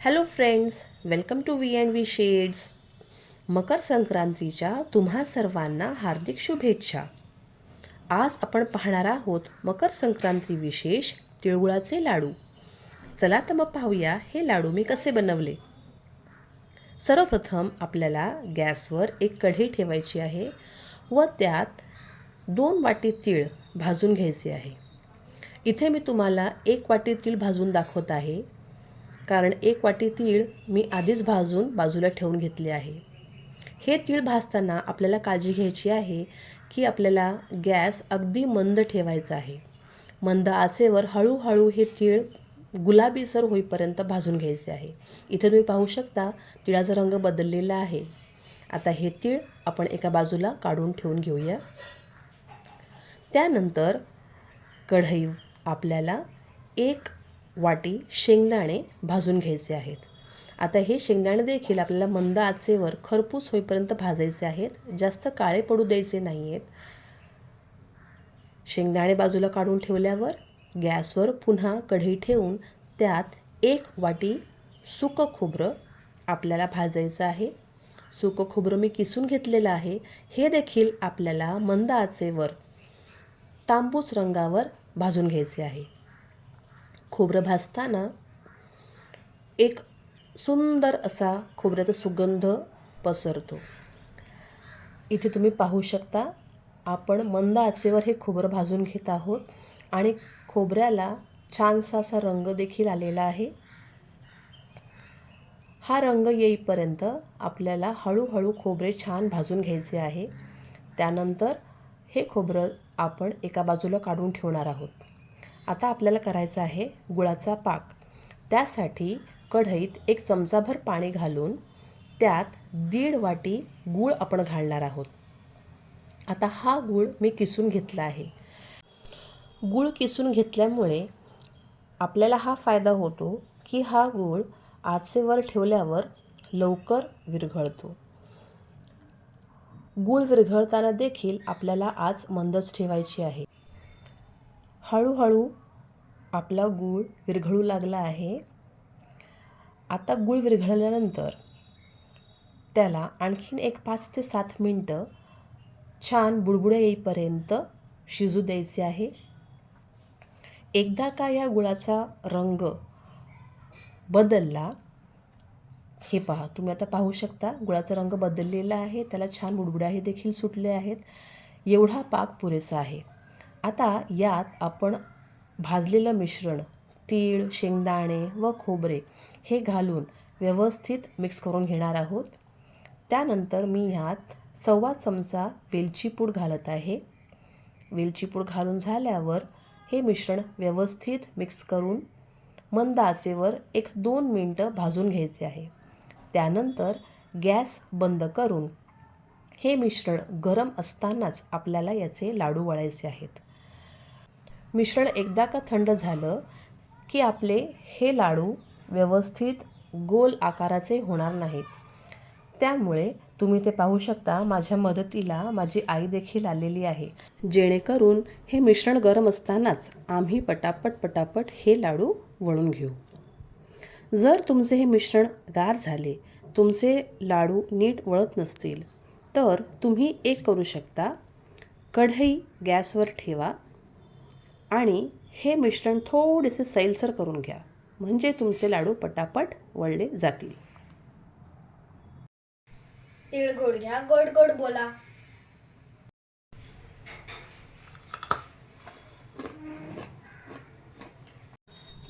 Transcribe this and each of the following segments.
Hello friends, welcome to V and V shades. मकर संक्रांतीच्या तुम्हा सर्वांना हार्दिक शुभेच्छा. आज आपण पाहणार आहोत मकर संक्रांती विशेष तिळगुळाचे लाडू. चला तर मग पाहूया हे लाडू मी कसे बनवले. सर्वप्रथम आपल्याला गॅसवर एक कढई ठेवायची आहे व त्यात 2 वाटी तीळ भाजून घ्यायचे आहे. इथे मी तुम्हाला 1 वाटी तीळ भाजून दाखवत आहे, कारण 1 वाटी तीळ मी आधीच भाजून बाजूला ठेवून घेतले आहे. हे तीळ भाजताना आपल्याला काळजी घ्यायची आहे की आपल्याला गॅस अगदी मंद ठेवायचा आहे. मंद आचेवर हळूहळू हे तीळ गुलाबीसर होईपर्यंत भाजून घ्यायचे आहे. इथे तुम्ही पाहू शकता तिळाचा रंग बदललेला आहे. आता हे तीळ आपण एका बाजूला काढून ठेवून घेऊया. त्यानंतर कढई आपल्याला 1 वाटी शेंगदाणे भाजून घ्यायचे आहेत. आता हे शेंगदाणे देखील आपल्याला मंद आचेवर खरपूस होईपर्यंत भाजायचे आहेत, जास्त काळे पडू द्यायचे नाही आहेत. शेंगदाणे बाजूला काढून ठेवल्यावर गॅसवर पुन्हा कढई ठेवून त्यात 1 वाटी सुकं खोबरं आपल्याला भाजायचं आहे. सुकं खोबरं मी किसून घेतलेलं आहे. हे देखील आपल्याला मंद आचेवर तांबूस रंगावर भाजून घ्यायचे आहे. खोबरं भाजताना एक सुंदर असा खोबऱ्याचा सुगंध पसरतो. इथे तुम्ही पाहू शकता आपण मंद आचेवर हे खोबरं भाजून घेत आहोत आणि खोबऱ्याला छानसा असा रंग देखील आलेला आहे. हा रंग येईपर्यंत आपल्याला हळूहळू खोबरे छान भाजून घ्यायचे आहे. त्यानंतर हे खोबरं आपण एका बाजूला काढून ठेवणार आहोत. आता आपल्याला करायचा आहे गुळाचा पाक. त्यासाठी कढईत 1 चमचाभर पाणी घालून त्यात 1.5 वाटी गूळ आपण घालणार आहोत. आता हा गूळ मी किसून घेतला आहे. गूळ किसून घेतल्यामुळे आपल्याला हा फायदा होतो की हा गूळ आचेवर ठेवल्यावर लवकर विरघळतो. गूळ विरघळताना देखील आपल्याला आच मंदच ठेवायची आहे. हळूहळू आपला गूळ विरघळू लागला आहे. आता गूळ विरघळल्यानंतर त्याला आणखीन एक 5 ते 7 मिनटं छान बुडबुड्या येईपर्यंत शिजू द्यायचे आहे. एकदा का या गुळाचा रंग बदलला, हे पहा, तुम्ही आता पाहू शकता गुळाचा रंग बदललेला आहे. त्याला छान बुडबुड्याही देखील सुटले आहेत. एवढा पाक पुरेसा आहे. आता यात आपण भाजलेलं मिश्रण तीळ, शेंगदाणे व खोबरे हे घालून व्यवस्थित मिक्स करून घेणार आहोत. त्यानंतर मी ह्यात 1.25 चमचा वेलची पूड घालत आहे. वेलची पूड घालून झाल्यावर हे मिश्रण व्यवस्थित मिक्स करून मंद आचेवर 1-2 मिनटं भाजून घ्यायचे आहे. त्यानंतर गॅस बंद करून हे मिश्रण गरम असतानाच आपल्याला याचे लाडू वळायचे आहेत. मिश्रण एकदा का थंड झालं की आपले हे लाडू व्यवस्थित गोल आकाराचे होणार नाहीत. त्यामुळे तुम्ही ते पाहू शकता माझ्या मदतीला माझी आई देखील आलेली आहे, जेणेकरून हे मिश्रण गरम असतानाच आम्ही पटापट हे लाडू वळून घेऊ. जर तुमचे हे मिश्रण गार झाले, तुमचे लाडू नीट वळत नसतील, तर तुम्ही एक करू शकता. कढई गॅसवर ठेवा आणि हे मिश्रण थोडेसे सैलसर करून घ्या, म्हणजे तुमचे लाडू पटापट वळले जातील. तिळगुळ घ्या, गोड गोड बोला.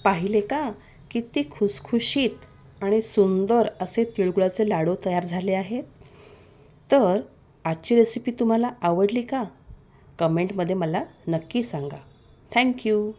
पाहिले का किती खुसखुशीत आणि सुंदर असे तिळगुळाचे लाडू तयार झाले आहेत. तर आजची रेसिपी तुम्हाला आवडली का? कमेंटमध्ये मला नक्की सांगा. थँक्यू.